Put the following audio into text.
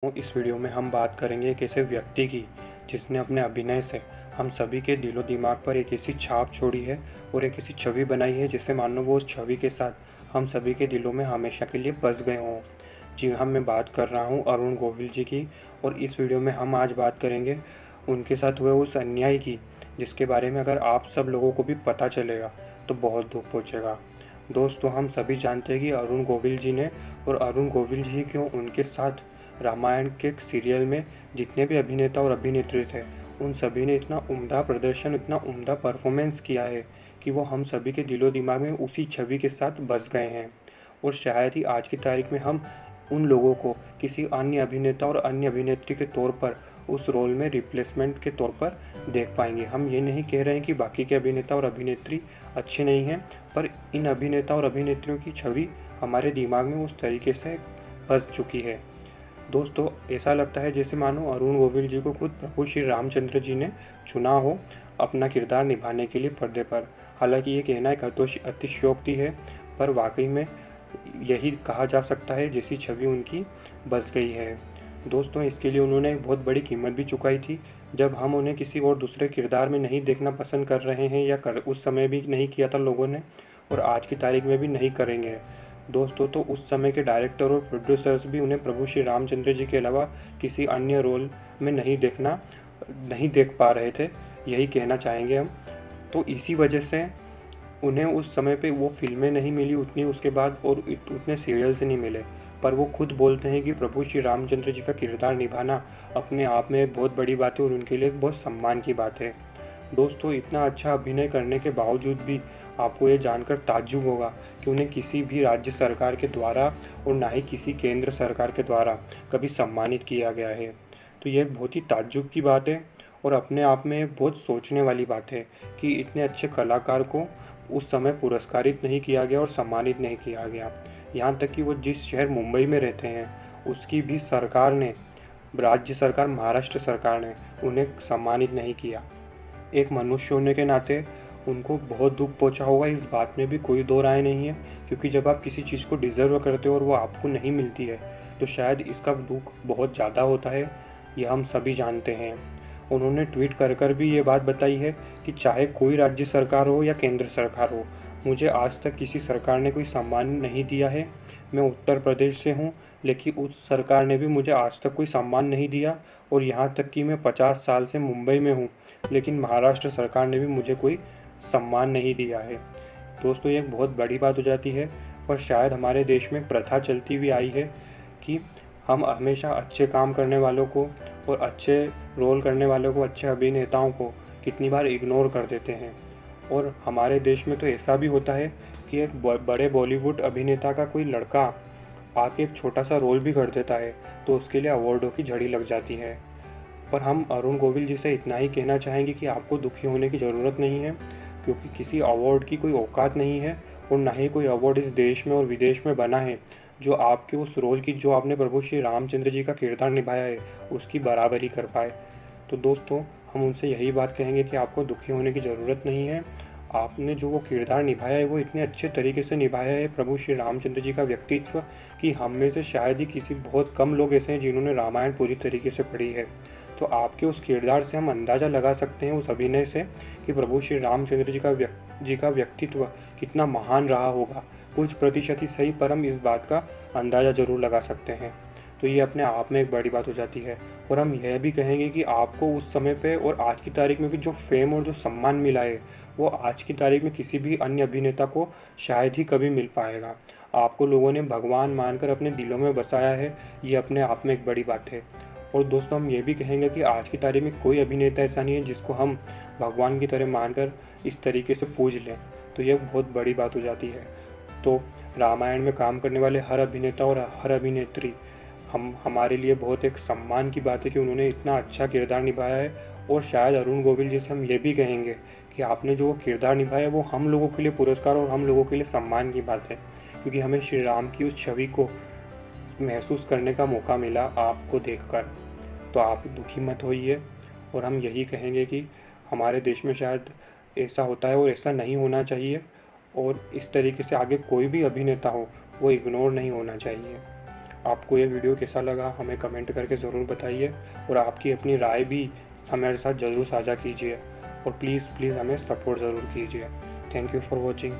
दोस्तों, इस वीडियो में हम बात करेंगे एक ऐसे व्यक्ति की जिसने अपने अभिनय से हम सभी के दिलो दिमाग पर एक ऐसी छाप छोड़ी है और एक ऐसी छवि बनाई है जिससे मानो वो उस छवि के साथ हम सभी के दिलों में हमेशा के लिए बस गए हों। जी हाँ, मैं बात कर रहा हूँ अरुण गोविल जी की। और इस वीडियो में हम आज बात करेंगे उनके साथ हुए उस अन्याय की, जिसके बारे में अगर आप सब लोगों को भी पता चलेगा तो बहुत दुख पहुँचेगा। दोस्तों, हम सभी जानते हैं कि अरुण गोविल जी ने और अरुण गोविल जी क्यों उनके साथ रामायण के सीरियल में जितने भी अभिनेता और अभिनेत्री थे उन सभी ने इतना उम्दा प्रदर्शन, इतना उम्दा परफॉर्मेंस किया है कि वो हम सभी के दिलो दिमाग में उसी छवि के साथ बस गए हैं। और शायद ही आज की तारीख में हम उन लोगों को किसी अन्य अभिनेता और अन्य अभिनेत्री के तौर पर उस रोल में रिप्लेसमेंट के तौर पर देख पाएंगे। हम ये नहीं कह रहे हैं कि बाकी के अभिनेता और अभिनेत्री अच्छे नहीं हैं, पर इन अभिनेता और अभिनेत्रियों की छवि हमारे दिमाग में उस तरीके से बस चुकी है। दोस्तों, ऐसा लगता है जैसे मानो अरुण गोविल जी को खुद प्रभु श्री रामचंद्र जी ने चुना हो अपना किरदार निभाने के लिए पर्दे पर। हालांकि ये कहना एक अतिशयोक्ति है, पर वाकई में यही कहा जा सकता है जैसी छवि उनकी बस गई है। दोस्तों, इसके लिए उन्होंने एक बहुत बड़ी कीमत भी चुकाई थी। जब हम उन्हें किसी और दूसरे किरदार में नहीं देखना पसंद कर रहे हैं या उस समय भी नहीं किया था लोगों ने, और आज की तारीख में भी नहीं करेंगे दोस्तों, तो उस समय के डायरेक्टर और प्रोड्यूसर्स भी उन्हें प्रभु श्री रामचंद्र जी के अलावा किसी अन्य रोल में नहीं देख पा रहे थे, यही कहना चाहेंगे हम। तो इसी वजह से उन्हें उस समय पे वो फिल्में नहीं मिली उतनी, उसके बाद और उतने सीरियल से नहीं मिले। पर वो खुद बोलते हैं कि प्रभु श्री रामचंद्र जी का किरदार निभाना अपने आप में एक बहुत बड़ी बात है और उनके लिए एक बहुत सम्मान की बात है। दोस्तों, इतना अच्छा अभिनय करने के बावजूद भी आपको ये जानकर ताज्जुब होगा कि उन्हें किसी भी राज्य सरकार के द्वारा और ना ही किसी केंद्र सरकार के द्वारा कभी सम्मानित किया गया है। तो यह एक बहुत ही ताज्जुब की बात है और अपने आप में एक बहुत सोचने वाली बात है कि इतने अच्छे कलाकार को उस समय पुरस्कारित नहीं किया गया और सम्मानित नहीं किया गया। यहाँ तक कि वो जिस शहर मुंबई में रहते हैं उसकी भी सरकार ने, राज्य सरकार महाराष्ट्र सरकार ने उन्हें सम्मानित नहीं किया। एक मनुष्य होने के नाते उनको बहुत दुख पहुंचा होगा, इस बात में भी कोई दो राय नहीं है, क्योंकि जब आप किसी चीज़ को डिज़र्व करते हो और वो आपको नहीं मिलती है तो शायद इसका दुख बहुत ज़्यादा होता है, यह हम सभी जानते हैं। उन्होंने ट्वीट कर भी ये बात बताई है कि चाहे कोई राज्य सरकार हो या केंद्र सरकार हो, मुझे आज तक किसी सरकार ने कोई सम्मान नहीं दिया है। मैं उत्तर प्रदेश से हूँ, लेकिन उस सरकार ने भी मुझे आज तक कोई सम्मान नहीं दिया, और यहाँ तक कि मैं 50 साल से मुंबई में हूँ, लेकिन महाराष्ट्र सरकार ने भी मुझे कोई सम्मान नहीं दिया है। दोस्तों, ये एक बहुत बड़ी बात हो जाती है, और शायद हमारे देश में प्रथा चलती हुई आई है कि हम हमेशा अच्छे काम करने वालों को और अच्छे रोल करने वालों को, अच्छे अभिनेताओं को कितनी बार इग्नोर कर देते हैं। और हमारे देश में तो ऐसा भी होता है कि एक बड़े बॉलीवुड अभिनेता का कोई लड़का आके एक छोटा सा रोल भी कर देता है तो उसके लिए अवार्डों की झड़ी लग जाती है। पर हम अरुण गोविल जी से इतना ही कहना चाहेंगे कि आपको दुखी होने की ज़रूरत नहीं है, क्योंकि किसी अवार्ड की कोई औकात नहीं है और ना ही कोई अवार्ड इस देश में और विदेश में बना है जो आपके उस रोल की, जो आपने प्रभु श्री रामचंद्र जी का किरदार निभाया है, उसकी बराबरी कर पाए। तो दोस्तों, हम उनसे यही बात कहेंगे कि आपको दुखी होने की ज़रूरत नहीं है। आपने जो वो किरदार निभाया है वो इतने अच्छे तरीके से निभाया है प्रभु श्री रामचंद्र जी का व्यक्तित्व, कि हम में से शायद ही किसी, बहुत कम लोग ऐसे हैं जिन्होंने रामायण पूरी तरीके से पढ़ी है। तो आपके उस किरदार से हम अंदाज़ा लगा सकते हैं, उस अभिनय से, कि प्रभु श्री रामचंद्र जी का व्यक्तित्व कितना महान रहा होगा। कुछ प्रतिशत ही सही, पर हम इस बात का अंदाज़ा ज़रूर लगा सकते हैं। तो ये अपने आप में एक बड़ी बात हो जाती है। और हम यह भी कहेंगे कि आपको उस समय पे और आज की तारीख में भी जो फेम और जो सम्मान मिला है वो आज की तारीख में किसी भी अन्य अभिनेता को शायद ही कभी मिल पाएगा। आपको लोगों ने भगवान मानकर अपने दिलों में बसाया है, ये अपने आप में एक बड़ी बात है। और दोस्तों, हम ये भी कहेंगे कि आज की तारीख में कोई अभिनेता ऐसा नहीं है जिसको हम भगवान की तरह मानकर इस तरीके से पूज लें, तो यह बहुत बड़ी बात हो जाती है। तो रामायण में काम करने वाले हर अभिनेता और हर अभिनेत्री हमारे लिए बहुत एक सम्मान की बात है कि उन्होंने इतना अच्छा किरदार निभाया है। और शायद अरुण गोविल जी से हम ये भी कहेंगे कि आपने जो किरदार निभाया वो हम लोगों के लिए पुरस्कार और हम लोगों के लिए सम्मान की बात है, क्योंकि हमें श्री राम की उस छवि को महसूस करने का मौका मिला आपको देखकर। तो आप दुखी मत होइए, और हम यही कहेंगे कि हमारे देश में शायद ऐसा होता है और ऐसा नहीं होना चाहिए, और इस तरीके से आगे कोई भी अभिनेता हो वो इग्नोर नहीं होना चाहिए। आपको ये वीडियो कैसा लगा हमें कमेंट करके ज़रूर बताइए, और आपकी अपनी राय भी हमारे साथ ज़रूर साझा कीजिए, और प्लीज़ हमें सपोर्ट ज़रूर कीजिए। Thank you for watching.